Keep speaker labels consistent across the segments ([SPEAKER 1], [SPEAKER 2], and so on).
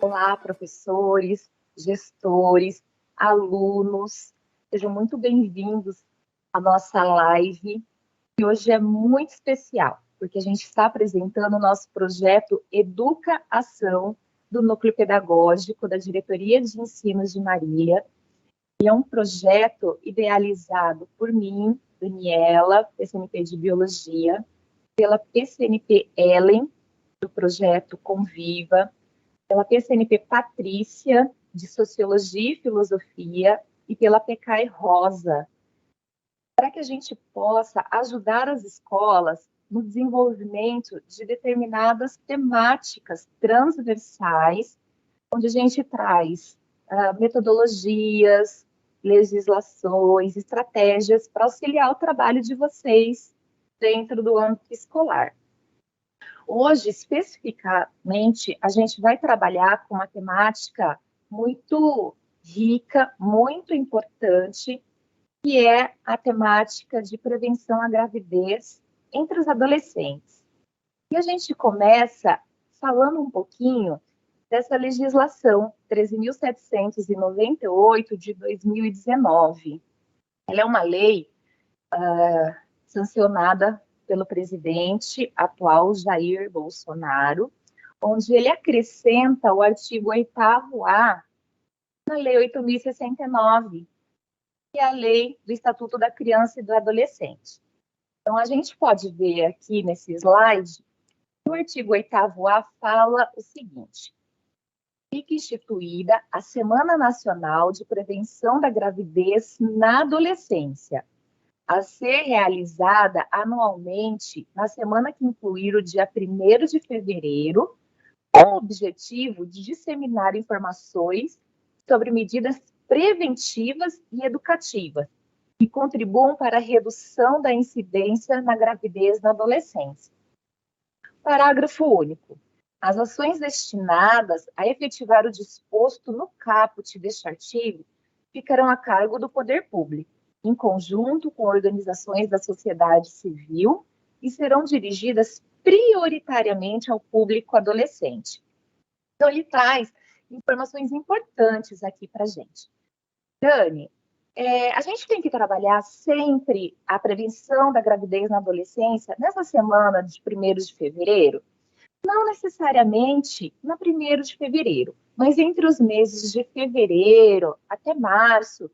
[SPEAKER 1] Olá, professores, gestores, alunos, sejam muito bem-vindos à nossa live, que hoje é muito especial, porque a gente está apresentando o nosso projeto Educa Ação, do Núcleo Pedagógico da Diretoria de Ensino de Marília, e é um projeto idealizado por mim, Daniela, PCNP de Biologia, pela PCNP Ellen, do projeto Conviva, pela PCNP Patrícia, de Sociologia e Filosofia, e pela PECAI Rosa, para que a gente possa ajudar as escolas no desenvolvimento de determinadas temáticas transversais, onde a gente traz metodologias, legislações, estratégias para auxiliar o trabalho de vocês dentro do âmbito escolar. Hoje, especificamente, a gente vai trabalhar com uma temática muito rica, muito importante, que é a temática de prevenção à gravidez entre os adolescentes. E a gente começa falando um pouquinho dessa legislação 13.798 de 2019. Ela é uma lei sancionada pelo presidente atual Jair Bolsonaro, onde ele acrescenta o artigo 8º-A na Lei 8.069, que é a lei do Estatuto da Criança e do Adolescente. Então, a gente pode ver aqui nesse slide que o artigo 8º-A fala o seguinte: fica instituída a Semana Nacional de Prevenção da Gravidez na Adolescência, a ser realizada anualmente na semana que incluir o dia 1º de fevereiro, com o objetivo de disseminar informações sobre medidas preventivas e educativas que contribuam para a redução da incidência na gravidez na adolescência. Parágrafo único. As ações destinadas a efetivar o disposto no caput deste artigo ficarão a cargo do poder público, em conjunto com organizações da sociedade civil, e serão dirigidas prioritariamente ao público adolescente. Então, ele traz informações importantes aqui para a gente. Dani, a gente tem que trabalhar sempre a prevenção da gravidez na adolescência nessa semana de 1º de fevereiro? Não necessariamente no 1º de fevereiro, mas entre os meses de fevereiro até março,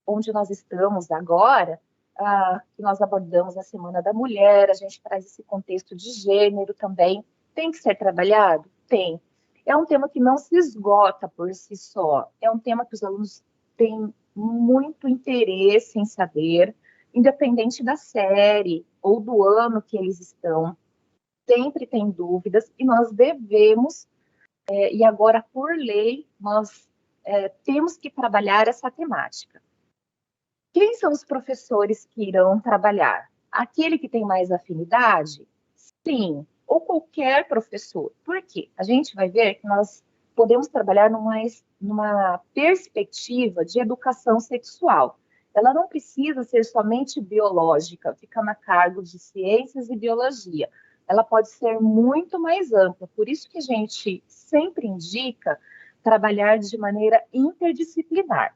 [SPEAKER 1] onde nós estamos agora, que nós abordamos a Semana da Mulher, a gente traz esse contexto de gênero também. Tem que ser trabalhado? Tem. É um tema que não se esgota por si só, é um tema que os alunos têm muito interesse em saber, independente da série ou do ano que eles estão, sempre tem dúvidas, e nós devemos, e agora por lei, nós temos que trabalhar essa temática. Quem são os professores que irão trabalhar? Aquele que tem mais afinidade? Sim, ou qualquer professor. Por quê? A gente vai ver que nós podemos trabalhar numa perspectiva de educação sexual. Ela não precisa ser somente biológica, ficando a cargo de ciências e biologia. Ela pode ser muito mais ampla. Por isso que a gente sempre indica trabalhar de maneira interdisciplinar.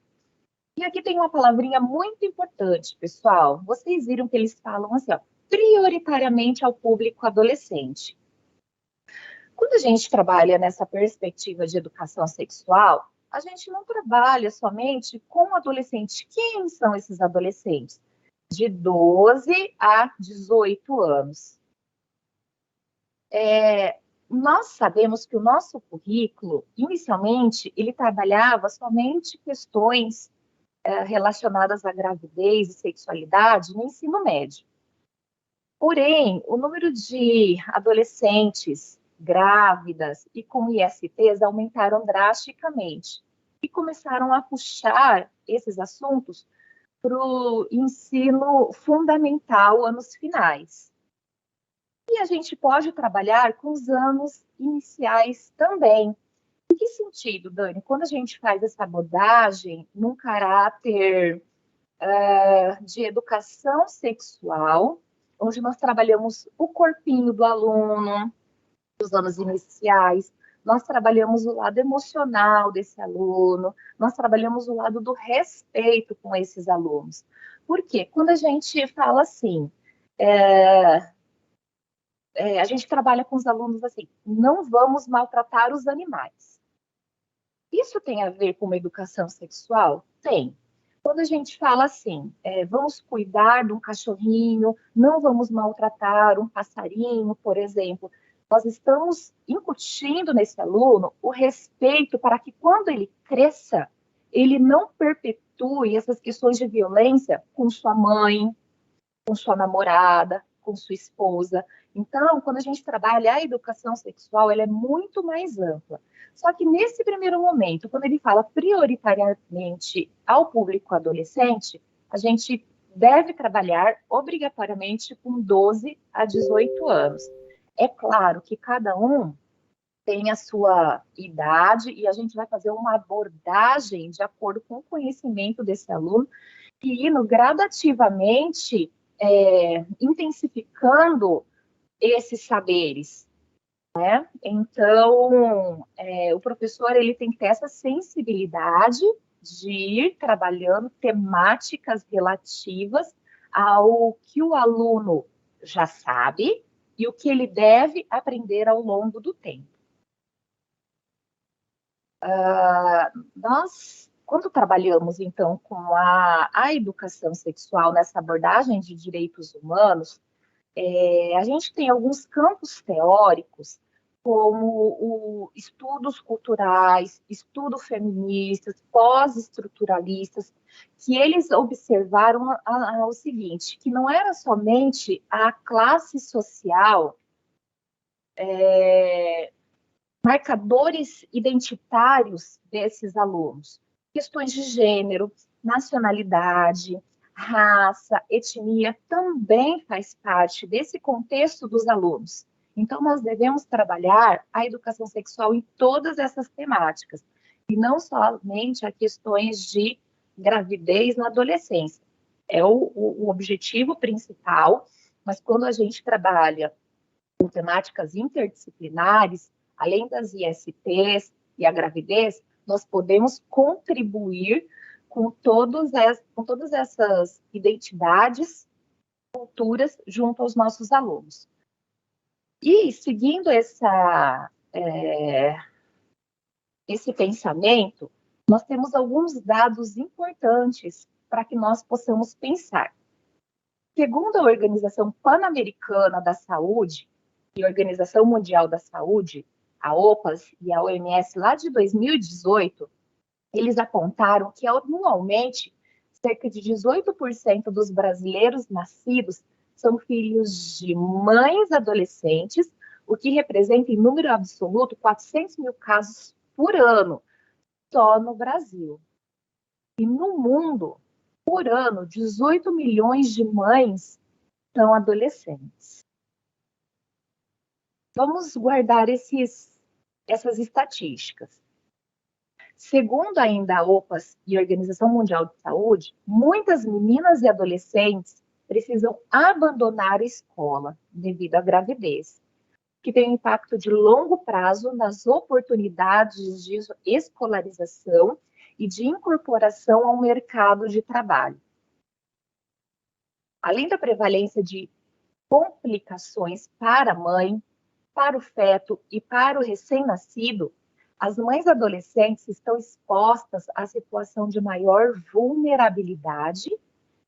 [SPEAKER 1] E aqui tem uma palavrinha muito importante, pessoal. Vocês viram que eles falam assim, ó, prioritariamente ao público adolescente. Quando a gente trabalha nessa perspectiva de educação sexual, a gente não trabalha somente com adolescentes. Quem são esses adolescentes? De 12 a 18 anos. Nós sabemos que o nosso currículo, inicialmente, ele trabalhava somente questões relacionadas à gravidez e sexualidade no ensino médio. Porém, o número de adolescentes grávidas e com ISTs aumentaram drasticamente e começaram a puxar esses assuntos para o ensino fundamental, anos finais. E a gente pode trabalhar com os anos iniciais também. Em que sentido, Dani? Quando a gente faz essa abordagem num caráter de educação sexual, onde nós trabalhamos o corpinho do aluno, dos anos iniciais, nós trabalhamos o lado emocional desse aluno, nós trabalhamos o lado do respeito com esses alunos. Por quê? Quando a gente fala assim, a gente trabalha com os alunos assim, não vamos maltratar os animais. Isso tem a ver com uma educação sexual? Tem. Quando a gente fala assim, vamos cuidar de um cachorrinho, não vamos maltratar um passarinho, por exemplo, nós estamos incutindo nesse aluno o respeito para que quando ele cresça, ele não perpetue essas questões de violência com sua mãe, com sua namorada, com sua esposa. Então, quando a gente trabalha a educação sexual, ela é muito mais ampla. Só que nesse primeiro momento, quando ele fala prioritariamente ao público adolescente, a gente deve trabalhar obrigatoriamente com 12 a 18 anos. É claro que cada um tem a sua idade e a gente vai fazer uma abordagem de acordo com o conhecimento desse aluno e indo gradativamente intensificando esses saberes, né? Então, o professor ele tem que ter essa sensibilidade de ir trabalhando temáticas relativas ao que o aluno já sabe e o que ele deve aprender ao longo do tempo. Nós, quando trabalhamos, então, com a educação sexual nessa abordagem de direitos humanos, a gente tem alguns campos teóricos, como estudos culturais, estudos feministas, pós-estruturalistas, que eles observaram o seguinte, que não era somente a classe social, marcadores identitários desses alunos, questões de gênero, nacionalidade, raça, etnia, também faz parte desse contexto dos alunos. Então, nós devemos trabalhar a educação sexual em todas essas temáticas, e não somente a questões de gravidez na adolescência. É o objetivo principal, mas quando a gente trabalha com temáticas interdisciplinares, além das ISTs e a gravidez, nós podemos contribuir com todas essas identidades, culturas, junto aos nossos alunos. E seguindo esse pensamento, nós temos alguns dados importantes para que nós possamos pensar. Segundo a Organização Pan-Americana da Saúde e a Organização Mundial da Saúde, a OPAS e a OMS, lá de 2018, eles apontaram que anualmente cerca de 18% dos brasileiros nascidos são filhos de mães adolescentes, o que representa em número absoluto 400 mil casos por ano, só no Brasil. E no mundo, por ano, 18 milhões de mães são adolescentes. Vamos guardar essas estatísticas. Segundo ainda a OPAS e a Organização Mundial de Saúde, muitas meninas e adolescentes precisam abandonar a escola devido à gravidez, que tem um impacto de longo prazo nas oportunidades de escolarização e de incorporação ao mercado de trabalho. Além da prevalência de complicações para a mãe, para o feto e para o recém-nascido, as mães adolescentes estão expostas à situação de maior vulnerabilidade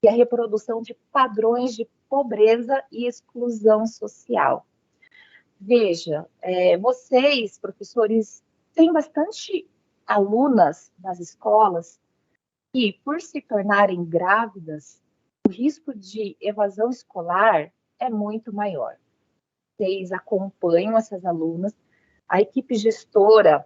[SPEAKER 1] e à reprodução de padrões de pobreza e exclusão social. Veja, vocês, professores, têm bastante alunas nas escolas que, por se tornarem grávidas, o risco de evasão escolar é muito maior. Vocês acompanham essas alunas, a equipe gestora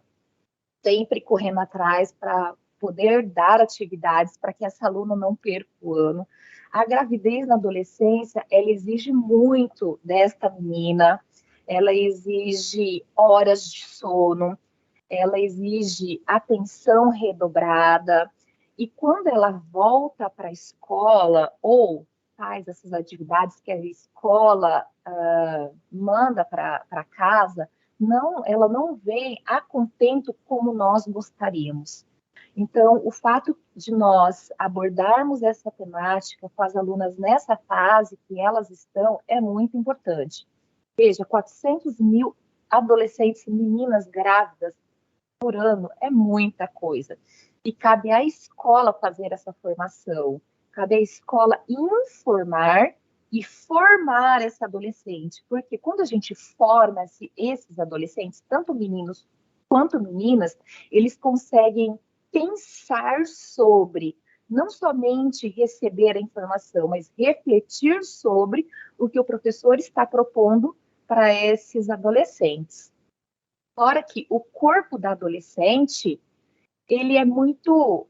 [SPEAKER 1] sempre correndo atrás para poder dar atividades para que essa aluna não perca o ano. A gravidez na adolescência, ela exige muito desta menina, ela exige horas de sono, ela exige atenção redobrada, e quando ela volta para a escola ou faz essas atividades que a escola manda para casa, ela não vem a contento como nós gostaríamos. Então, o fato de nós abordarmos essa temática com as alunas nessa fase que elas estão é muito importante. Veja, 400 mil adolescentes e meninas grávidas por ano é muita coisa. E cabe à escola fazer essa formação, cabe à escola informar e formar essa adolescente, porque quando a gente forma esses adolescentes, tanto meninos quanto meninas, eles conseguem pensar sobre, não somente receber a informação, mas refletir sobre o que o professor está propondo para esses adolescentes. Fora que o corpo da adolescente, ele é muito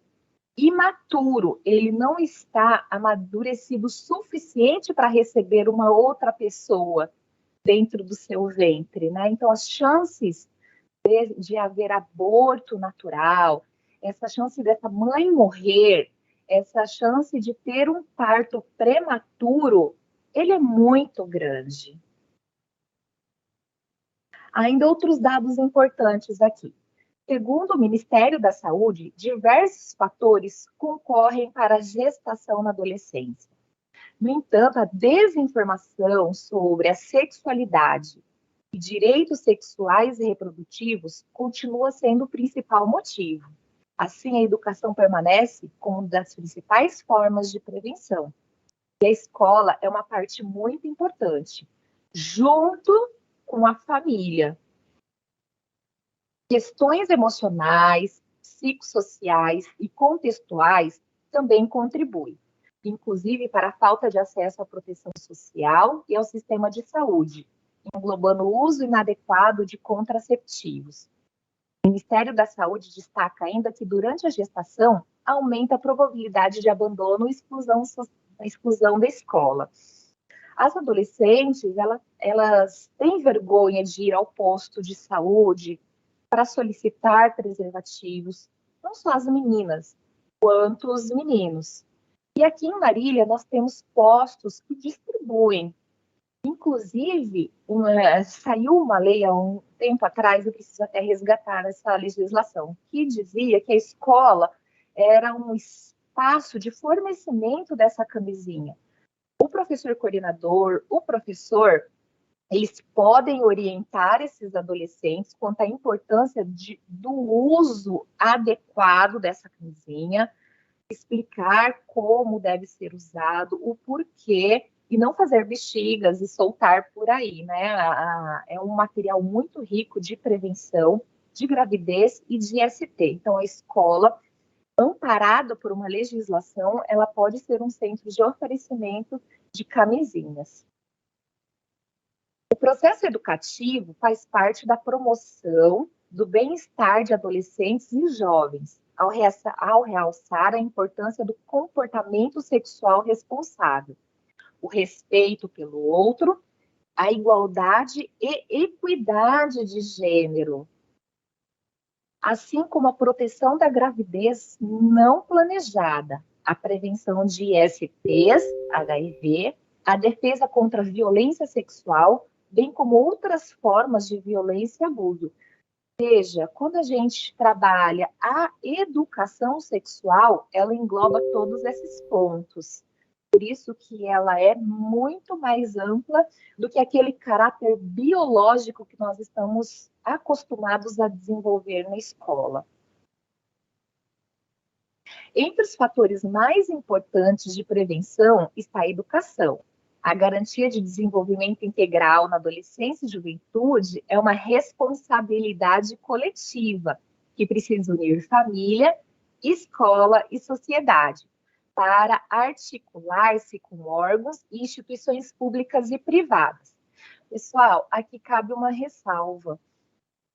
[SPEAKER 1] imaturo, ele não está amadurecido o suficiente para receber uma outra pessoa dentro do seu ventre, né? Então, as chances de haver aborto natural, essa chance dessa mãe morrer, essa chance de ter um parto prematuro, ele é muito grande. Ainda outros dados importantes aqui. Segundo o Ministério da Saúde, diversos fatores concorrem para a gestação na adolescência. No entanto, a desinformação sobre a sexualidade e direitos sexuais e reprodutivos continua sendo o principal motivo. Assim, a educação permanece como uma das principais formas de prevenção. E a escola é uma parte muito importante, junto com a família. Questões emocionais, psicossociais e contextuais também contribuem, inclusive para a falta de acesso à proteção social e ao sistema de saúde, englobando o uso inadequado de contraceptivos. O Ministério da Saúde destaca ainda que durante a gestação aumenta a probabilidade de abandono e exclusão da escola. As adolescentes, elas têm vergonha de ir ao posto de saúde para solicitar preservativos, não só as meninas, quanto os meninos. E aqui em Marília, nós temos postos que distribuem. Inclusive, saiu uma lei há um tempo atrás, eu preciso até resgatar essa legislação, que dizia que a escola era um espaço de fornecimento dessa camisinha. O professor coordenador, o professor, eles podem orientar esses adolescentes quanto à importância do uso adequado dessa camisinha, explicar como deve ser usado, o porquê, e não fazer bexigas e soltar por aí, né? É um material muito rico de prevenção de gravidez e de ST. Então, a escola, amparada por uma legislação, ela pode ser um centro de oferecimento de camisinhas. O processo educativo faz parte da promoção do bem-estar de adolescentes e jovens, ao realçar a importância do comportamento sexual responsável, o respeito pelo outro, a igualdade e equidade de gênero, assim como a proteção da gravidez não planejada, a prevenção de ISTs, HIV, a defesa contra a violência sexual, bem como outras formas de violência e abuso. Veja, quando a gente trabalha a educação sexual, ela engloba todos esses pontos. Por isso que ela é muito mais ampla do que aquele caráter biológico que nós estamos acostumados a desenvolver na escola. Entre os fatores mais importantes de prevenção está a educação. A garantia de desenvolvimento integral na adolescência e juventude é uma responsabilidade coletiva que precisa unir família, escola e sociedade para articular-se com órgãos e instituições públicas e privadas. Pessoal, aqui cabe uma ressalva.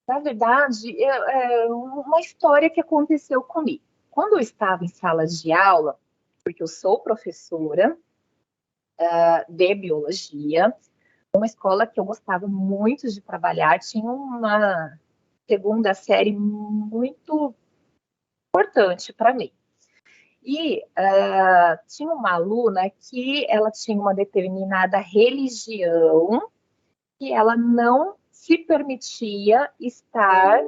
[SPEAKER 1] Na verdade, é uma história que aconteceu comigo. Quando eu estava em salas de aula, porque eu sou professora de biologia, uma escola que eu gostava muito de trabalhar, tinha uma segunda série muito importante para mim. E tinha uma aluna que ela tinha uma determinada religião que ela não se permitia estar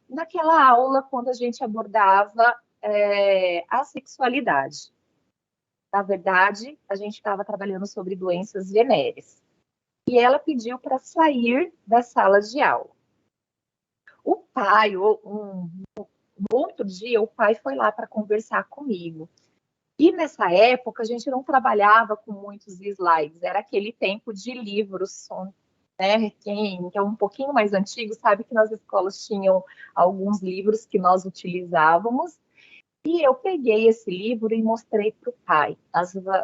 [SPEAKER 1] naquela aula quando a gente abordava a sexualidade. Na verdade, a gente estava trabalhando sobre doenças venéreas. E ela pediu para sair da sala de aula. O pai, no outro dia, o pai foi lá para conversar comigo. E nessa época, a gente não trabalhava com muitos slides, era aquele tempo de livros, né? Quem é um pouquinho mais antigo sabe que nas escolas tinham alguns livros que nós utilizávamos. E eu peguei esse livro e mostrei para o pai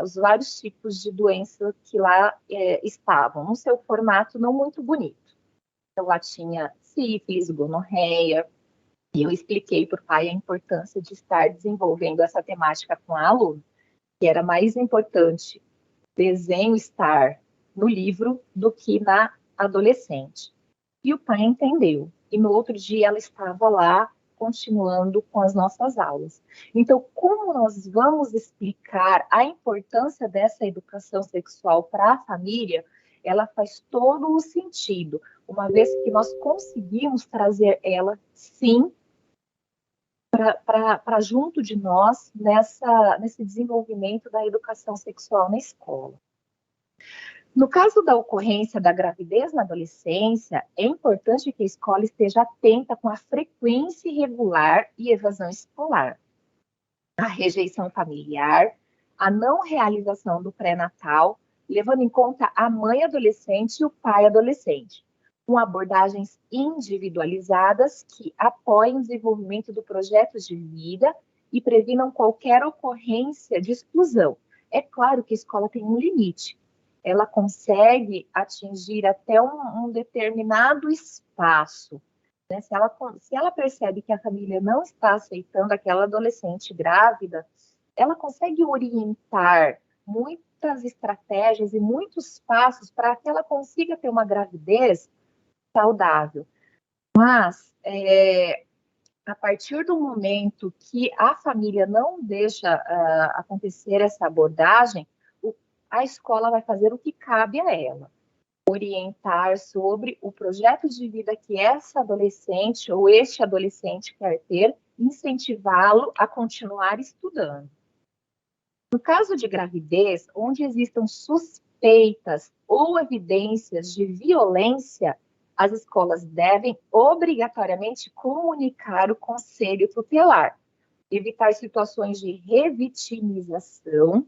[SPEAKER 1] os vários tipos de doença que lá estavam, no seu formato não muito bonito. Então, lá tinha sífilis, gonorreia, e eu expliquei para o pai a importância de estar desenvolvendo essa temática com a aluna, que era mais importante desenho estar no livro do que na adolescente. E o pai entendeu. E no outro dia ela estava lá continuando com as nossas aulas. Então, como nós vamos explicar a importância dessa educação sexual para a família, ela faz todo o sentido, uma vez que nós conseguimos trazer ela, sim, para junto de nós nesse desenvolvimento da educação sexual na escola. No caso da ocorrência da gravidez na adolescência, é importante que a escola esteja atenta com a frequência irregular e evasão escolar, a rejeição familiar, a não realização do pré-natal, levando em conta a mãe adolescente e o pai adolescente, com abordagens individualizadas que apoiem o desenvolvimento do projeto de vida e previnam qualquer ocorrência de exclusão. É claro que a escola tem um limite. Ela consegue atingir até um determinado espaço. Né? Se ela percebe que a família não está aceitando aquela adolescente grávida, ela consegue orientar muitas estratégias e muitos passos para que ela consiga ter uma gravidez saudável. Mas, a partir do momento que a família não deixa acontecer essa abordagem, a escola vai fazer o que cabe a ela. Orientar sobre o projeto de vida que essa adolescente ou este adolescente quer ter, incentivá-lo a continuar estudando. No caso de gravidez, onde existam suspeitas ou evidências de violência, as escolas devem obrigatoriamente comunicar o conselho tutelar, evitar situações de revitimização,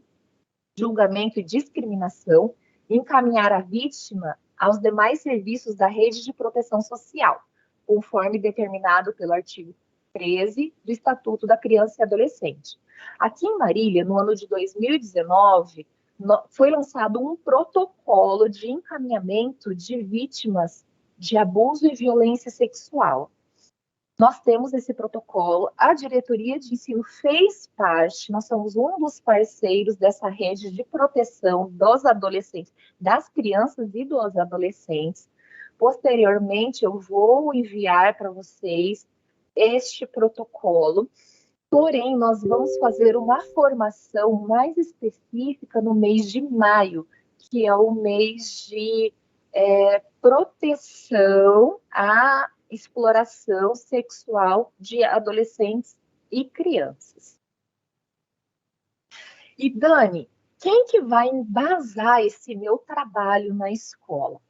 [SPEAKER 1] julgamento e discriminação, encaminhar a vítima aos demais serviços da rede de proteção social, conforme determinado pelo artigo 13 do Estatuto da Criança e Adolescente. Aqui em Marília, no ano de 2019, foi lançado um protocolo de encaminhamento de vítimas de abuso e violência sexual. Nós temos esse protocolo, a diretoria de ensino fez parte, nós somos um dos parceiros dessa rede de proteção dos adolescentes, das crianças e dos adolescentes. Posteriormente, eu vou enviar para vocês este protocolo, porém, nós vamos fazer uma formação mais específica no mês de maio, que é o mês de proteção à exploração sexual de adolescentes e crianças. E Dani, quem que vai embasar esse meu trabalho na escola?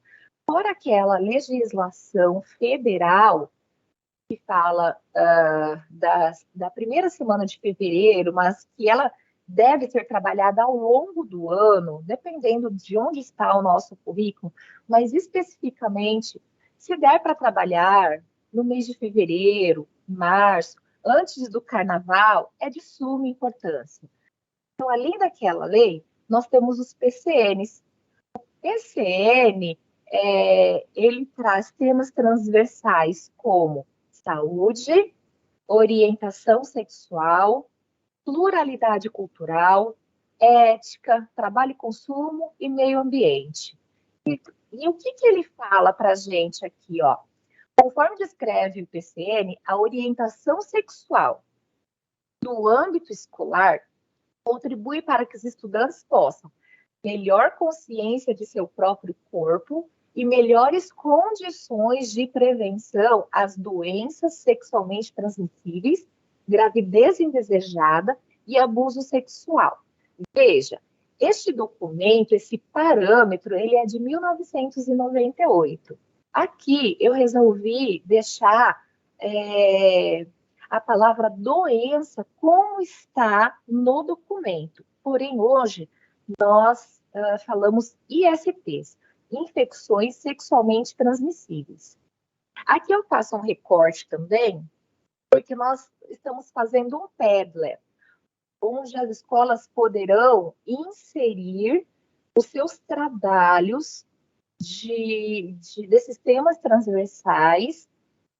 [SPEAKER 1] Fora aquela legislação federal que fala da primeira semana de fevereiro, mas que ela deve ser trabalhada ao longo do ano, dependendo de onde está o nosso currículo, mas especificamente, se der para trabalhar no mês de fevereiro, março, antes do carnaval, é de suma importância. Então, além daquela lei, nós temos os PCNs. O PCN, ele traz temas transversais como saúde, orientação sexual, pluralidade cultural, ética, trabalho e consumo e meio ambiente. E o que ele fala para a gente aqui, ó? Conforme descreve o PCN, a orientação sexual no âmbito escolar contribui para que os estudantes possam melhor consciência de seu próprio corpo e melhores condições de prevenção às doenças sexualmente transmissíveis, gravidez indesejada e abuso sexual. Veja, este documento, esse parâmetro, ele é de 1998. Aqui eu resolvi deixar a palavra doença como está no documento. Porém, hoje, nós falamos ISTs, infecções sexualmente transmissíveis. Aqui eu faço um recorte também, porque nós estamos fazendo um Padlet, onde as escolas poderão inserir os seus trabalhos desses temas transversais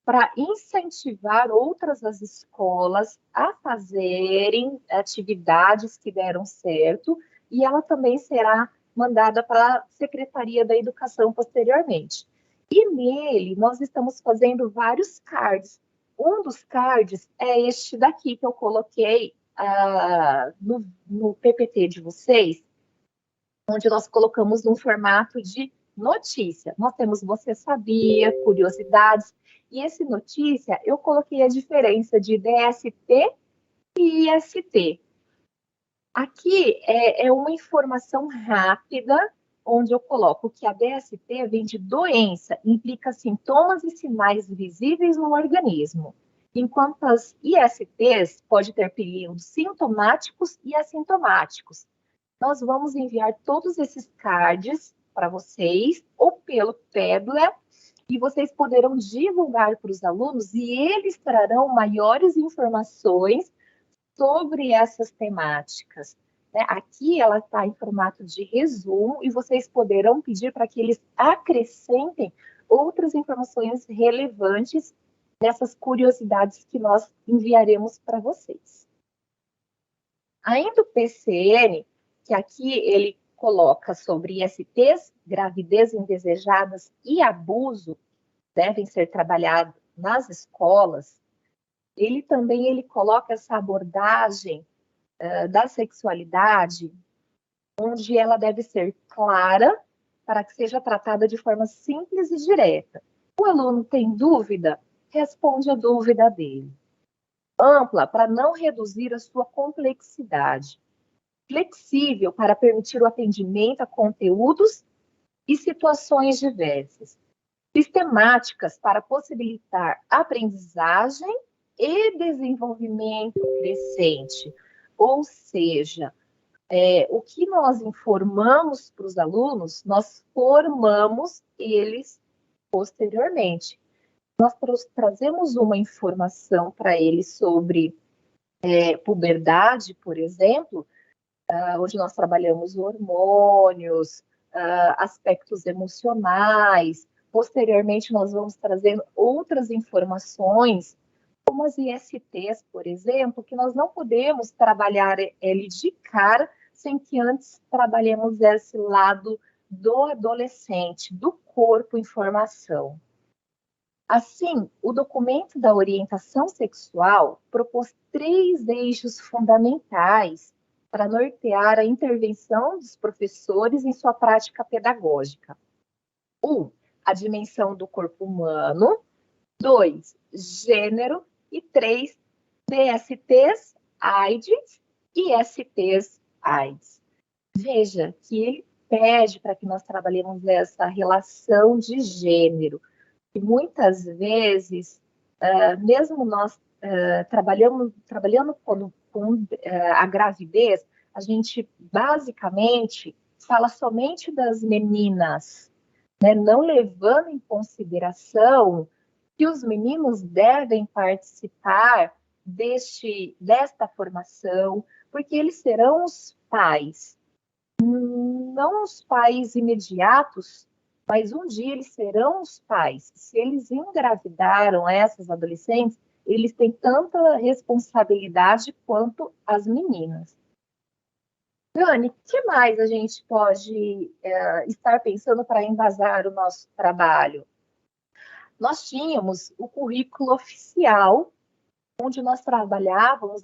[SPEAKER 1] para incentivar outras as escolas a fazerem atividades que deram certo, e ela também será mandada para a Secretaria da Educação posteriormente. E nele, nós estamos fazendo vários cards. Um dos cards é este daqui que eu coloquei no PPT de vocês, onde nós colocamos num formato de notícia. Nós temos Você Sabia, curiosidades, e esse notícia eu coloquei a diferença de DST e IST. Aqui é uma informação rápida, onde eu coloco que a DST vem de doença, implica sintomas e sinais visíveis no organismo, enquanto as ISTs pode ter períodos sintomáticos e assintomáticos. Nós vamos enviar todos esses cards para vocês, ou pelo Padlet, e vocês poderão divulgar para os alunos, e eles trarão maiores informações sobre essas temáticas. Aqui ela está em formato de resumo, e vocês poderão pedir para que eles acrescentem outras informações relevantes nessas curiosidades que nós enviaremos para vocês. Ainda o PCN, que aqui ele coloca sobre ISTs, gravidez indesejadas e abuso, devem ser trabalhados nas escolas, ele também coloca essa abordagem da sexualidade, onde ela deve ser clara, para que seja tratada de forma simples e direta. O aluno tem dúvida? Responde a dúvida dele. Ampla, para não reduzir a sua complexidade. Flexível, para permitir o atendimento a conteúdos e situações diversas. Sistemáticas, para possibilitar aprendizagem e desenvolvimento crescente. Ou seja, o que nós informamos para os alunos, nós formamos eles posteriormente. Nós trazemos uma informação para eles sobre puberdade, por exemplo, onde nós trabalhamos hormônios, aspectos emocionais. Posteriormente, nós vamos trazendo outras informações, como as ISTs, por exemplo, que nós não podemos trabalhar ele de cara sem que antes trabalhemos esse lado do adolescente, do corpo em formação. Assim, o documento da orientação sexual propôs 3 eixos fundamentais para nortear a intervenção dos professores em sua prática pedagógica. 1, a dimensão do corpo humano. 2, gênero. E 3, DSTs, AIDS e STs, AIDS. Veja que ele pede para que nós trabalhemos essa relação de gênero. E muitas vezes, mesmo nós trabalhando com a gravidez, a gente basicamente fala somente das meninas, né? Não levando em consideração que os meninos devem participar desta formação, porque eles serão os pais, não os pais imediatos, mas um dia eles serão os pais. Se eles engravidaram essas adolescentes, eles têm tanta responsabilidade quanto as meninas. Dani, o que mais a gente pode estar pensando para embasar o nosso trabalho? Nós tínhamos o currículo oficial, onde nós trabalhávamos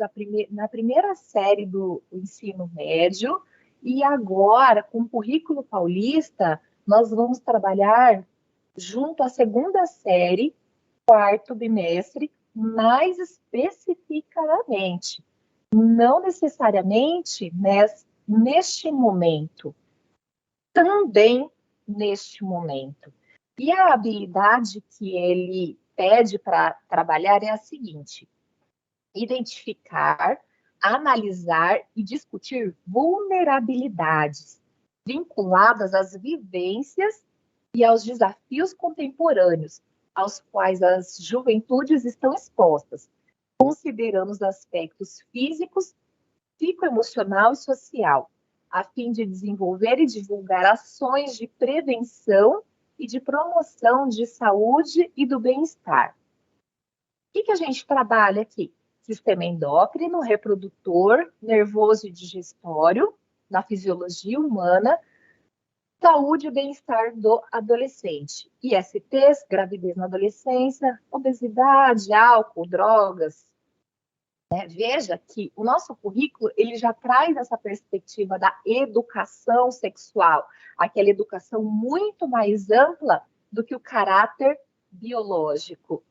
[SPEAKER 1] na primeira série do ensino médio, e agora, com o currículo paulista, nós vamos trabalhar junto à segunda série, quarto bimestre, mais especificadamente, não necessariamente neste momento, também neste momento. E a habilidade que ele pede para trabalhar é a seguinte: identificar, analisar e discutir vulnerabilidades vinculadas às vivências e aos desafios contemporâneos aos quais as juventudes estão expostas, considerando os aspectos físicos, psicoemocional e social, a fim de desenvolver e divulgar ações de prevenção e de promoção de saúde e do bem-estar. O que a gente trabalha aqui? Sistema endócrino, reprodutor, nervoso e digestório, na fisiologia humana, saúde e bem-estar do adolescente. ISTs, gravidez na adolescência, obesidade, álcool, drogas. Veja que o nosso currículo ele já traz essa perspectiva da educação sexual, aquela educação muito mais ampla do que o caráter biológico.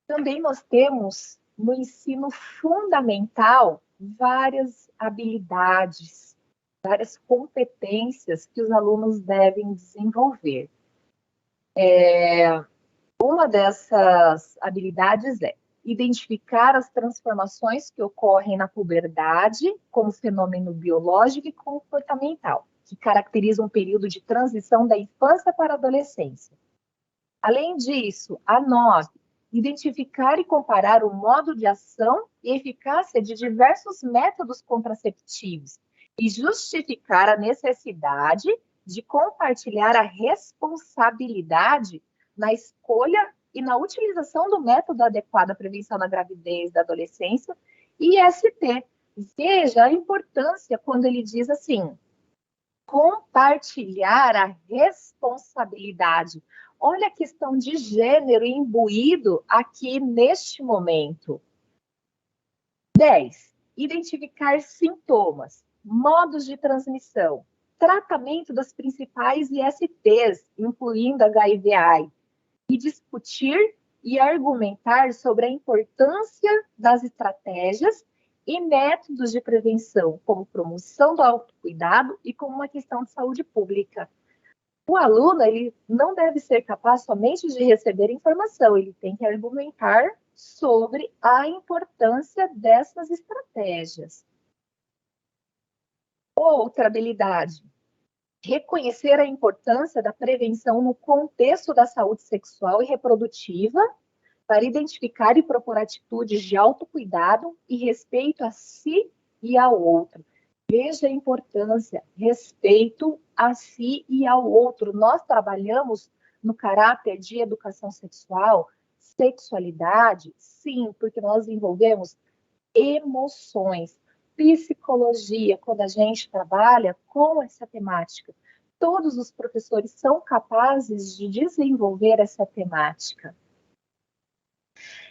[SPEAKER 1] Também nós temos no ensino fundamental várias habilidades, várias competências que os alunos devem desenvolver. Uma dessas habilidades é identificar as transformações que ocorrem na puberdade como fenômeno biológico e comportamental, que caracteriza um período de transição da infância para a adolescência. Além disso, a 9, identificar e comparar o modo de ação e eficácia de diversos métodos contraceptivos e justificar a necessidade de compartilhar a responsabilidade na escolha e na utilização do método adequado à prevenção da gravidez, da adolescência e IST. Veja a importância quando ele diz assim, compartilhar a responsabilidade. Olha a questão de gênero imbuído aqui neste momento. 10. Identificar sintomas, modos de transmissão, tratamento das principais ISTs, incluindo HIV/AIDS, e discutir e argumentar sobre a importância das estratégias e métodos de prevenção, como promoção do autocuidado e como uma questão de saúde pública. O aluno ele não deve ser capaz somente de receber informação, ele tem que argumentar sobre a importância dessas estratégias. Outra habilidade, reconhecer a importância da prevenção no contexto da saúde sexual e reprodutiva, para identificar e propor atitudes de autocuidado e respeito a si e ao outro. Veja a importância, respeito a si e ao outro. Nós trabalhamos no caráter de educação sexual, sexualidade, sim, porque nós envolvemos emoções, psicologia, quando a gente trabalha com essa temática. Todos os professores são capazes de desenvolver essa temática.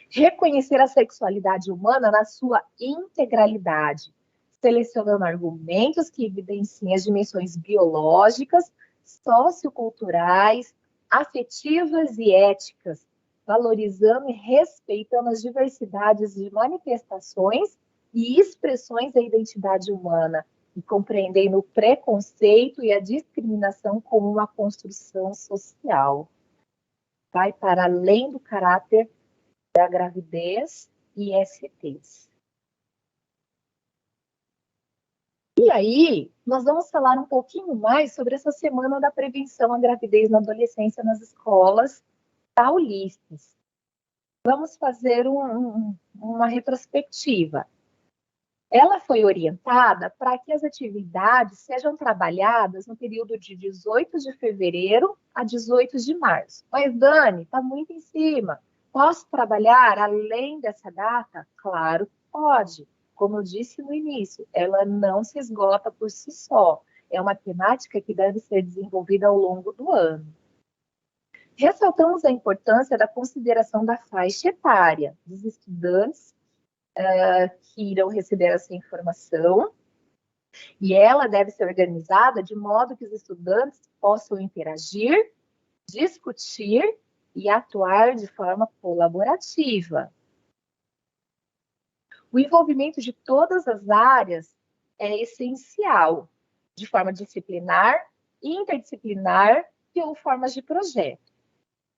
[SPEAKER 1] Reconhecer a sexualidade humana na sua integralidade, selecionando argumentos que evidenciem as dimensões biológicas, socioculturais, afetivas e éticas, valorizando e respeitando as diversidades de manifestações e expressões da identidade humana, e compreendendo o preconceito e a discriminação como uma construção social. Vai para além do caráter da gravidez e STs. E aí, nós vamos falar um pouquinho mais sobre essa semana da prevenção à gravidez na adolescência nas escolas paulistas. Vamos fazer uma retrospectiva. Ela foi orientada para que as atividades sejam trabalhadas no período de 18 de fevereiro a 18 de março. Mas, Dani, está muito em cima. Posso trabalhar além dessa data? Claro que pode. Como eu disse no início, ela não se esgota por si só. É uma temática que deve ser desenvolvida ao longo do ano. Ressaltamos a importância da consideração da faixa etária dos estudantes que irão receber essa informação E ela deve ser organizada de modo que os estudantes possam interagir, discutir e atuar de forma colaborativa. O envolvimento de todas as áreas é essencial, de forma disciplinar, interdisciplinar e ou formas de projeto.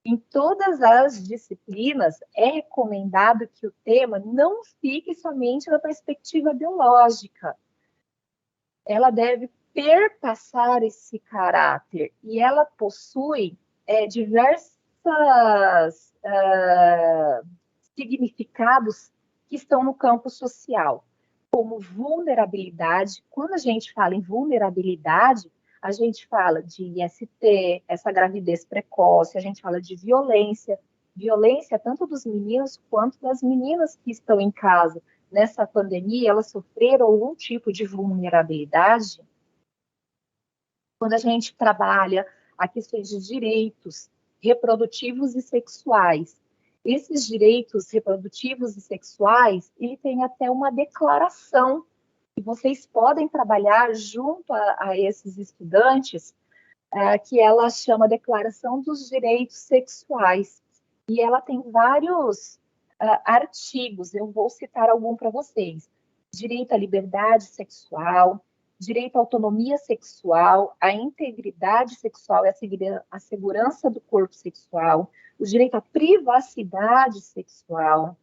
[SPEAKER 1] Em todas as disciplinas, é recomendado que o tema não fique somente na perspectiva biológica. Ela deve perpassar esse caráter e ela possui diversas significados que estão no campo social, como vulnerabilidade. Quando a gente fala em vulnerabilidade, a gente fala de IST, essa gravidez precoce, a gente fala de violência, violência tanto dos meninos quanto das meninas que estão em casa. Nessa pandemia, elas sofreram algum tipo de vulnerabilidade. Quando a gente trabalha a questões de direitos reprodutivos e sexuais, esses direitos reprodutivos e sexuais, ele tem até uma declaração que vocês podem trabalhar junto a esses estudantes, que ela chama Declaração dos Direitos Sexuais. E ela tem vários artigos, eu vou citar algum para vocês. Direito à liberdade sexual, direito à autonomia sexual, à integridade sexual e à segurança do corpo sexual, o direito à privacidade sexual,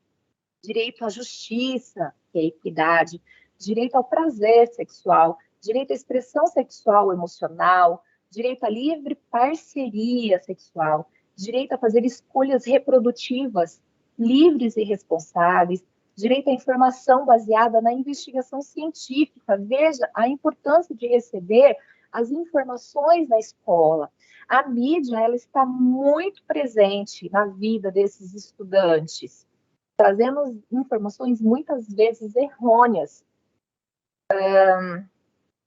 [SPEAKER 1] direito à justiça, que é a equidade, direito ao prazer sexual, direito à expressão sexual emocional, direito à livre parceria sexual, direito a fazer escolhas reprodutivas livres e responsáveis, direito à informação baseada na investigação científica. Veja a importância de receber as informações na escola. A mídia, ela está muito presente na vida desses estudantes, trazendo informações muitas vezes errôneas.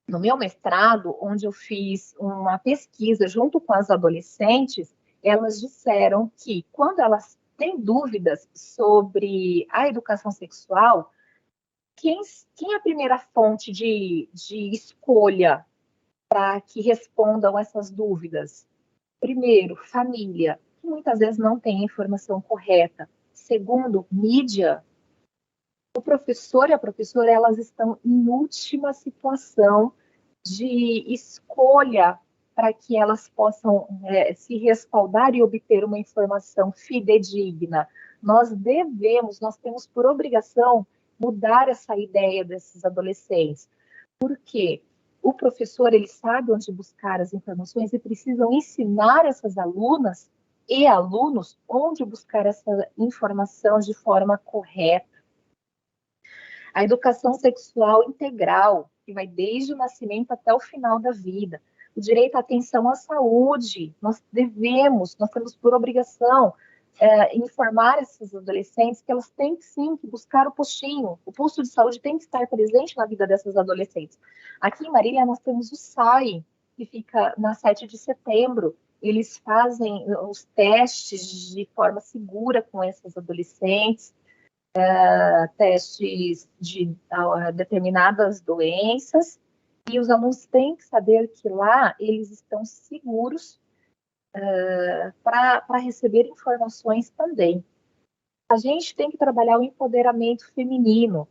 [SPEAKER 1] No meu mestrado, onde eu fiz uma pesquisa junto com as adolescentes, elas disseram que quando elas têm dúvidas sobre a educação sexual, quem é a primeira fonte de escolha para que respondam essas dúvidas? Primeiro, família, que muitas vezes não tem a informação correta. Segundo, mídia. O professor e a professora, elas estão em última situação de escolha para que elas possam se respaldar e obter uma informação fidedigna. Nós temos por obrigação mudar essa ideia desses adolescentes. Por quê? O professor, ele sabe onde buscar as informações e precisam ensinar essas alunas e alunos onde buscar essa informação de forma correta. A educação sexual integral, que vai desde o nascimento até o final da vida. O direito à atenção à saúde. Nós temos por obrigação informar esses adolescentes que elas têm sim que buscar o postinho. O posto de saúde tem que estar presente na vida dessas adolescentes. Aqui em Marília, nós temos o SAI, que fica na 7 de setembro. Eles fazem os testes de forma segura com essas adolescentes, testes de determinadas doenças, e os alunos têm que saber que lá eles estão seguros para receber informações também. A gente tem que trabalhar o empoderamento feminino,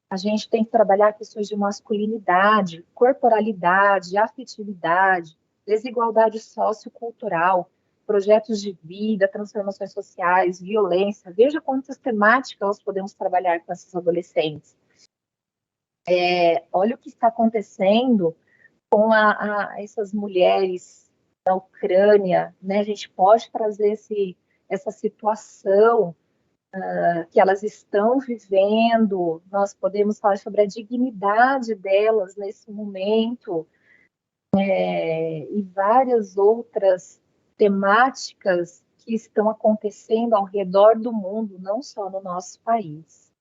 [SPEAKER 1] a gente tem que trabalhar questões de masculinidade, corporalidade, afetividade, desigualdade sociocultural, projetos de vida, transformações sociais, violência. Veja quantas temáticas nós podemos trabalhar com esses adolescentes. Olha o que está acontecendo com essas mulheres da Ucrânia, né? A gente pode trazer essa situação que elas estão vivendo, nós podemos falar sobre a dignidade delas nesse momento, e várias outras temáticas que estão acontecendo ao redor do mundo, não só no nosso país.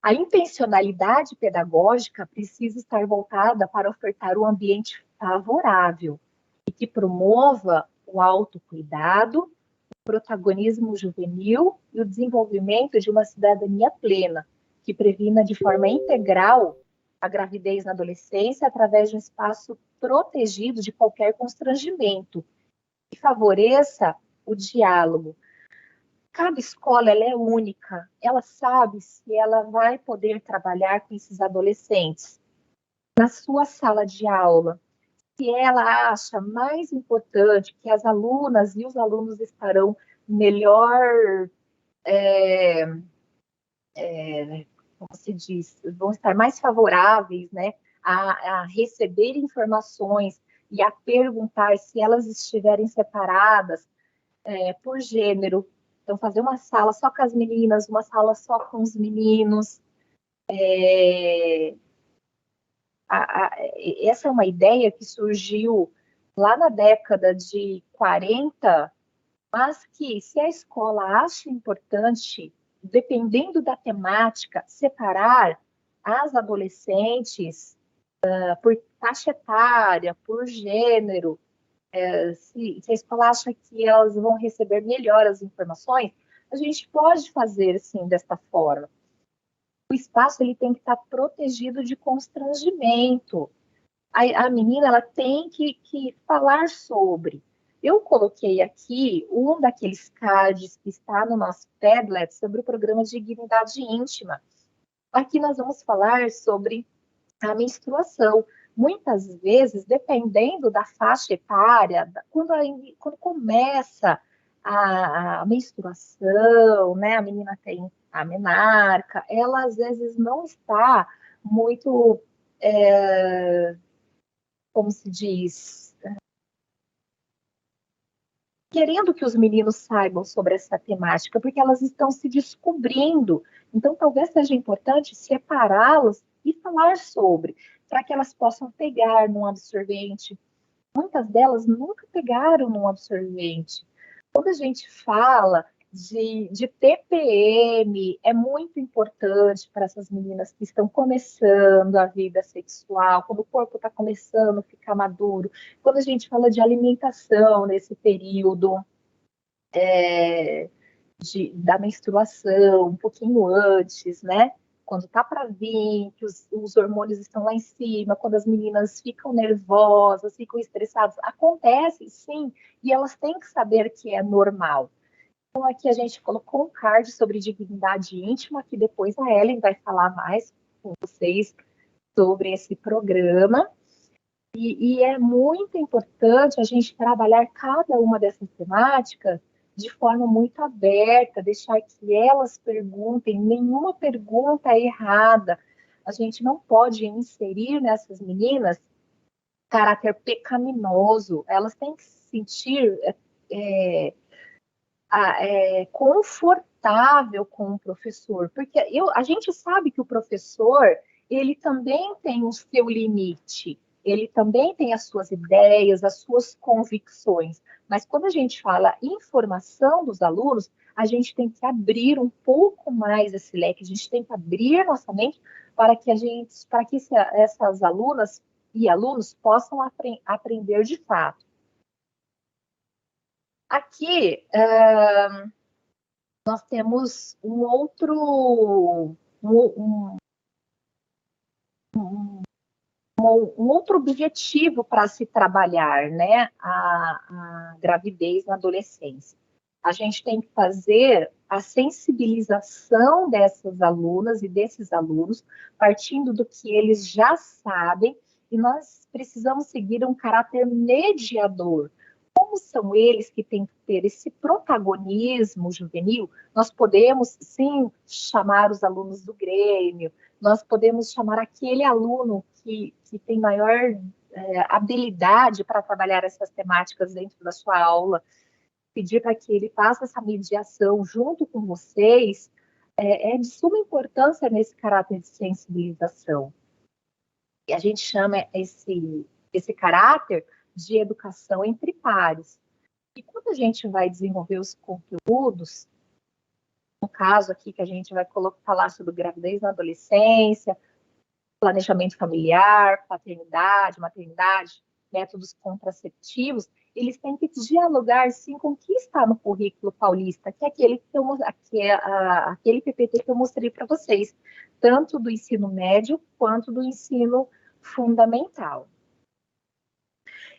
[SPEAKER 1] A intencionalidade pedagógica precisa estar voltada para ofertar um ambiente favorável e que promova o autocuidado, o protagonismo juvenil e o desenvolvimento de uma cidadania plena. que previna de forma integral a gravidez na adolescência através de um espaço protegido de qualquer constrangimento, que favoreça o diálogo. Cada escola ela é única, ela sabe se ela vai poder trabalhar com esses adolescentes na sua sala de aula, se ela acha mais importante que as alunas e os alunos estarão melhor, como se diz, vão estar mais favoráveis, né, a receber informações e a perguntar se elas estiverem separadas por gênero. Então, fazer uma sala só com as meninas, uma sala só com os meninos. Essa é uma ideia que surgiu lá na década de 40, mas que, se a escola acha importante, dependendo da temática, separar as adolescentes por faixa etária, por gênero, se a escola acha que elas vão receber melhor as informações, a gente pode fazer, sim, desta forma. O espaço ele tem que estar protegido de constrangimento. A menina ela tem que falar sobre. Eu coloquei aqui um daqueles cards que está no nosso Padlet sobre o programa de dignidade íntima. Aqui nós vamos falar sobre a menstruação. Muitas vezes, dependendo da faixa etária, quando começa a menstruação, né, a menina tem a menarca, ela às vezes não está muito, como se diz, querendo que os meninos saibam sobre essa temática, porque elas estão se descobrindo. Então, talvez seja importante separá-los e falar sobre, para que elas possam pegar num absorvente. Muitas delas nunca pegaram num absorvente. Quando a gente fala de TPM, é muito importante para essas meninas que estão começando a vida sexual, quando o corpo está começando a ficar maduro. Quando a gente fala de alimentação nesse período da menstruação, um pouquinho antes, né? Quando tá para vir, que os hormônios estão lá em cima, quando as meninas ficam nervosas, ficam estressadas, acontece sim, e elas têm que saber que é normal. Então, aqui a gente colocou um card sobre dignidade íntima, que depois a Ellen vai falar mais com vocês sobre esse programa. E é muito importante a gente trabalhar cada uma dessas temáticas de forma muito aberta, deixar que elas perguntem, nenhuma pergunta é errada. A gente não pode inserir nessas meninas caráter pecaminoso, elas têm que se sentir confortável com o professor, porque a gente sabe que o professor, ele também tem o seu limite, ele também tem as suas ideias, as suas convicções, mas quando a gente fala informação dos alunos, a gente tem que abrir um pouco mais esse leque, a gente tem que abrir nossa mente para que essas alunas e alunos possam aprender de fato. Aqui, nós temos um outro objetivo para se trabalhar, né, a gravidez na adolescência. A gente tem que fazer a sensibilização dessas alunas e desses alunos, partindo do que eles já sabem, e nós precisamos seguir um caráter mediador. Como são eles que têm que ter esse protagonismo juvenil, nós podemos, sim, chamar os alunos do Grêmio, nós podemos chamar aquele aluno que tem maior habilidade para trabalhar essas temáticas dentro da sua aula, pedir para que ele faça essa mediação junto com vocês, é de suma importância nesse caráter de sensibilização. E a gente chama esse caráter de educação entre pares. E quando a gente vai desenvolver os conteúdos, no caso aqui que a gente vai falar sobre gravidez na adolescência, planejamento familiar, paternidade, maternidade, métodos contraceptivos, eles têm que dialogar, sim, com o que está no currículo paulista, que é aquele PPT que eu mostrei para vocês, tanto do ensino médio quanto do ensino fundamental.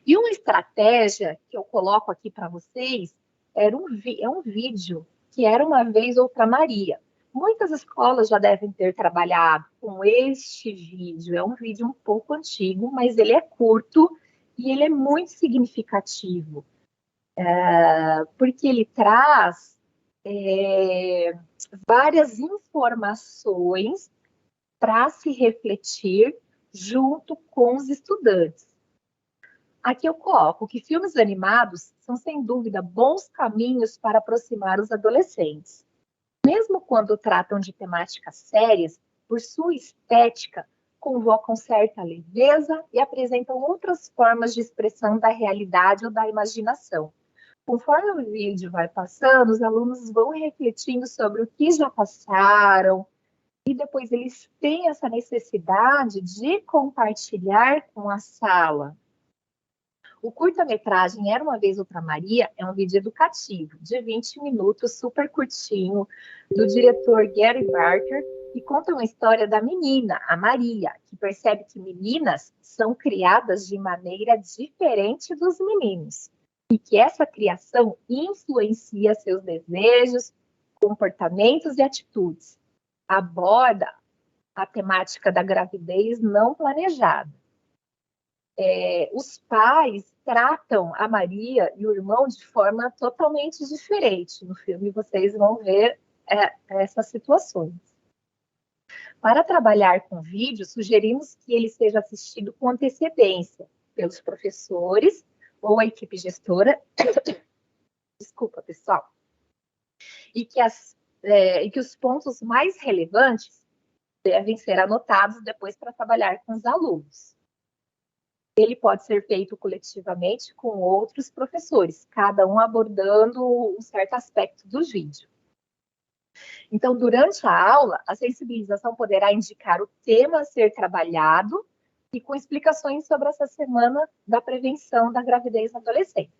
[SPEAKER 1] E uma estratégia que eu coloco aqui para vocês é um vídeo que era uma vez outra Maria. Muitas escolas já devem ter trabalhado com este vídeo. É um vídeo um pouco antigo, mas ele é curto e ele é muito significativo, porque ele traz várias informações para se refletir junto com os estudantes. Aqui eu coloco que filmes animados são, sem dúvida, bons caminhos para aproximar os adolescentes. Mesmo quando tratam de temáticas sérias, por sua estética, convocam certa leveza e apresentam outras formas de expressão da realidade ou da imaginação. Conforme o vídeo vai passando, os alunos vão refletindo sobre o que já passaram e depois eles têm essa necessidade de compartilhar com a sala. O curta-metragem Era Uma Vez Outra Maria é um vídeo educativo, de 20 minutos, super curtinho, do diretor Gary Barker, e conta uma história da menina, a Maria, que percebe que meninas são criadas de maneira diferente dos meninos, e que essa criação influencia seus desejos, comportamentos e atitudes. Aborda a temática da gravidez não planejada. Os pais tratam a Maria e o irmão de forma totalmente diferente. No filme vocês vão ver essas situações. Para trabalhar com vídeo, sugerimos que ele seja assistido com antecedência pelos professores ou a equipe gestora. Desculpa, pessoal. E que os pontos mais relevantes devem ser anotados depois para trabalhar com os alunos. Ele pode ser feito coletivamente com outros professores, cada um abordando um certo aspecto do vídeo. Então, durante a aula, a sensibilização poderá indicar o tema a ser trabalhado e com explicações sobre essa semana da prevenção da gravidez na adolescência.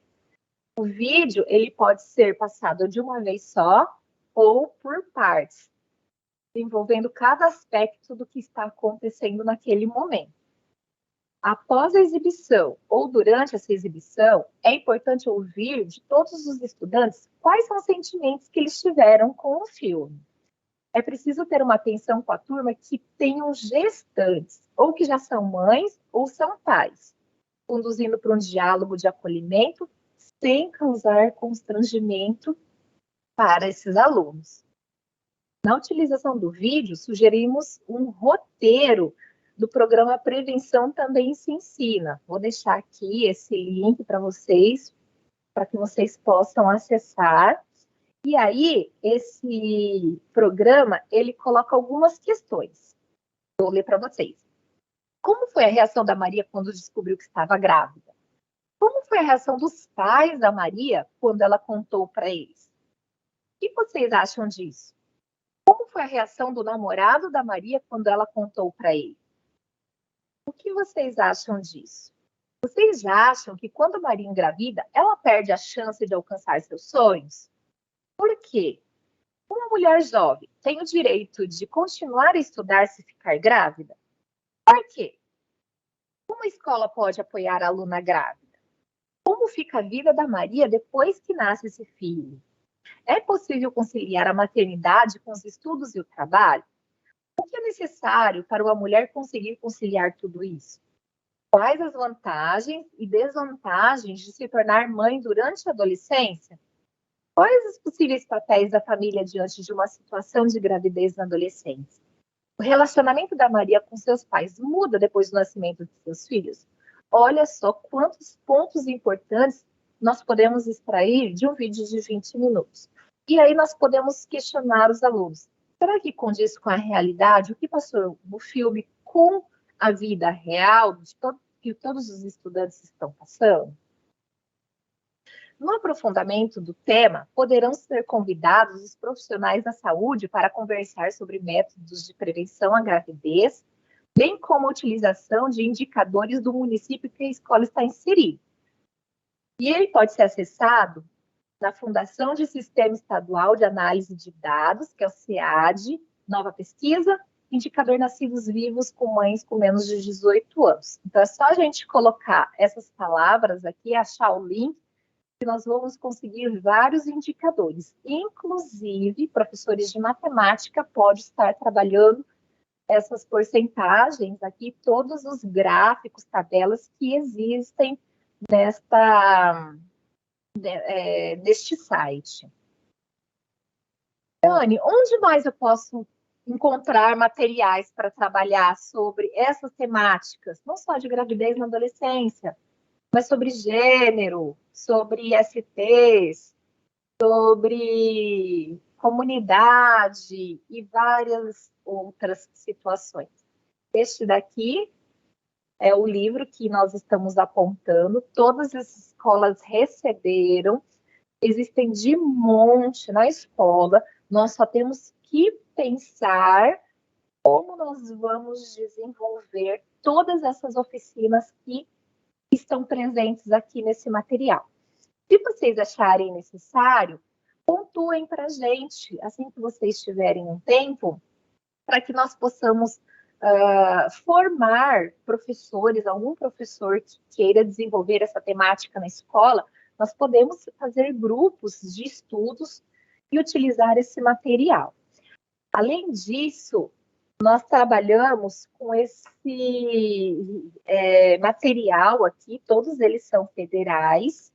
[SPEAKER 1] O vídeo, ele pode ser passado de uma vez só ou por partes, envolvendo cada aspecto do que está acontecendo naquele momento. Após a exibição ou durante essa exibição, é importante ouvir de todos os estudantes quais são os sentimentos que eles tiveram com o filme. É preciso ter uma atenção com a turma que tenham gestantes, ou que já são mães ou são pais, conduzindo para um diálogo de acolhimento sem causar constrangimento para esses alunos. Na utilização do vídeo, sugerimos um roteiro do programa Prevenção Também Se Ensina. Vou deixar aqui esse link para vocês, para que vocês possam acessar. E aí, esse programa, ele coloca algumas questões. Vou ler para vocês. Como foi a reação da Maria quando descobriu que estava grávida? Como foi a reação dos pais da Maria quando ela contou para eles? O que vocês acham disso? Como foi a reação do namorado da Maria quando ela contou para ele? O que vocês acham disso? Vocês acham que quando Maria engravida, ela perde a chance de alcançar seus sonhos? Por quê? Uma mulher jovem tem o direito de continuar a estudar se ficar grávida? Por quê? Uma escola pode apoiar a aluna grávida? Como fica a vida da Maria depois que nasce esse filho? É possível conciliar a maternidade com os estudos e o trabalho? O que é necessário para uma mulher conseguir conciliar tudo isso? Quais as vantagens e desvantagens de se tornar mãe durante a adolescência? Quais os possíveis papéis da família diante de uma situação de gravidez na adolescência? O relacionamento da Maria com seus pais muda depois do nascimento de seus filhos? Olha só quantos pontos importantes nós podemos extrair de um vídeo de 20 minutos. E aí nós podemos questionar os alunos. Será que condiz com a realidade? O que passou no filme com a vida real que todos os estudantes estão passando? No aprofundamento do tema, poderão ser convidados os profissionais da saúde para conversar sobre métodos de prevenção à gravidez, bem como a utilização de indicadores do município que a escola está inserida. E ele pode ser acessado na Fundação de Sistema Estadual de Análise de Dados, que é o SEAD, nova pesquisa, indicador nascidos vivos com mães com menos de 18 anos. Então, é só a gente colocar essas palavras aqui, achar o link, que nós vamos conseguir vários indicadores. Inclusive, professores de matemática podem estar trabalhando essas porcentagens aqui, todos os gráficos, tabelas que existem neste site. Dani, onde mais eu posso encontrar materiais para trabalhar sobre essas temáticas, não só de gravidez na adolescência, mas sobre gênero, sobre STs, sobre comunidade e várias outras situações. Este daqui é o livro que nós estamos apontando, todas as escolas receberam, existem de monte na escola, nós só temos que pensar como nós vamos desenvolver todas essas oficinas que estão presentes aqui nesse material. Se vocês acharem necessário, pontuem para a gente, assim que vocês tiverem um tempo, para que nós possamos formar professores, algum professor que queira desenvolver essa temática na escola, nós podemos fazer grupos de estudos e utilizar esse material. Além disso, nós trabalhamos com esse material aqui, todos eles são federais,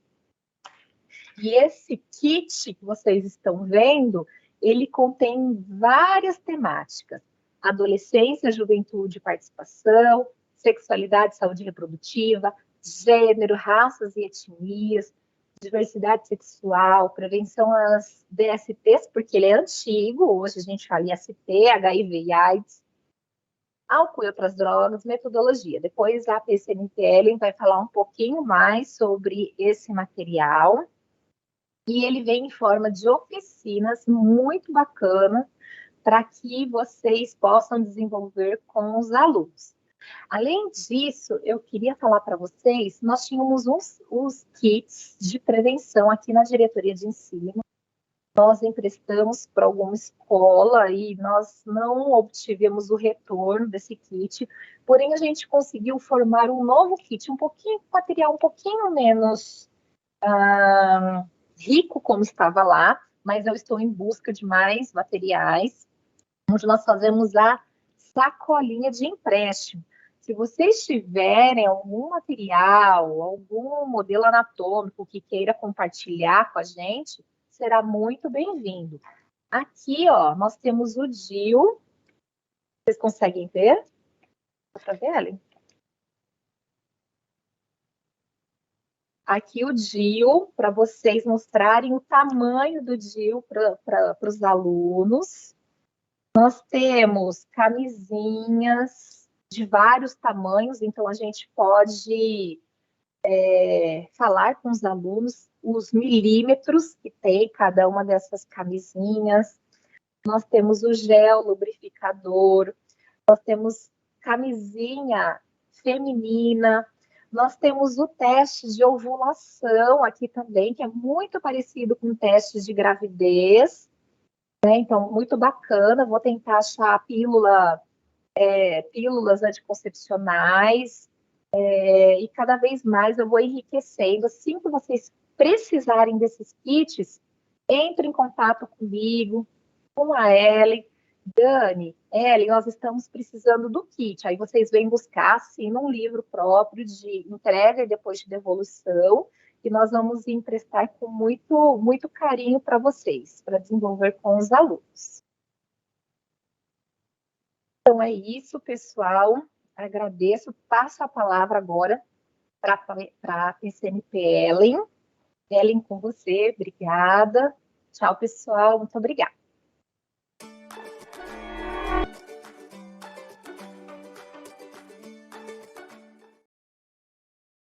[SPEAKER 1] e esse kit que vocês estão vendo, ele contém várias temáticas: adolescência, juventude, participação, sexualidade, saúde reprodutiva, gênero, raças e etnias, diversidade sexual, prevenção às DSTs, porque ele é antigo, hoje a gente fala em ST, HIV e AIDS, álcool e outras drogas, metodologia. Depois a PCNPL vai falar um pouquinho mais sobre esse material, e ele vem em forma de oficinas muito bacana para que vocês possam desenvolver com os alunos. Além disso, eu queria falar para vocês, nós tínhamos uns kits de prevenção aqui na diretoria de ensino. Nós emprestamos para alguma escola e nós não obtivemos o retorno desse kit, porém a gente conseguiu formar um novo kit, material um pouquinho menos rico como estava lá, mas eu estou em busca de mais materiais, onde nós fazemos a sacolinha de empréstimo. Se vocês tiverem algum material, algum modelo anatômico que queira compartilhar com a gente, será muito bem-vindo. Aqui, ó, nós temos o DIU. Vocês conseguem ver? Dá para ver, Ellen? Aqui o DIU, para vocês mostrarem o tamanho do DIU para os alunos. Nós temos camisinhas de vários tamanhos, então a gente pode falar com os alunos os milímetros que tem cada uma dessas camisinhas. Nós temos o gel lubrificador, nós temos camisinha feminina, nós temos o teste de ovulação aqui também, que é muito parecido com testes de gravidez, né? Então, muito bacana. Vou tentar achar pílulas anticoncepcionais, e cada vez mais eu vou enriquecendo. Assim que vocês precisarem desses kits, entre em contato comigo, com a Ellen. Dani, Ellen, nós estamos precisando do kit. Aí vocês vêm buscar, assim, num livro próprio de entrega e depois de devolução, e nós vamos emprestar com muito, muito carinho para vocês, para desenvolver com os alunos. Então é isso, pessoal. Agradeço. Passo a palavra agora para a PCNP Ellen. Ellen, com você. Obrigada. Tchau, pessoal. Muito obrigada.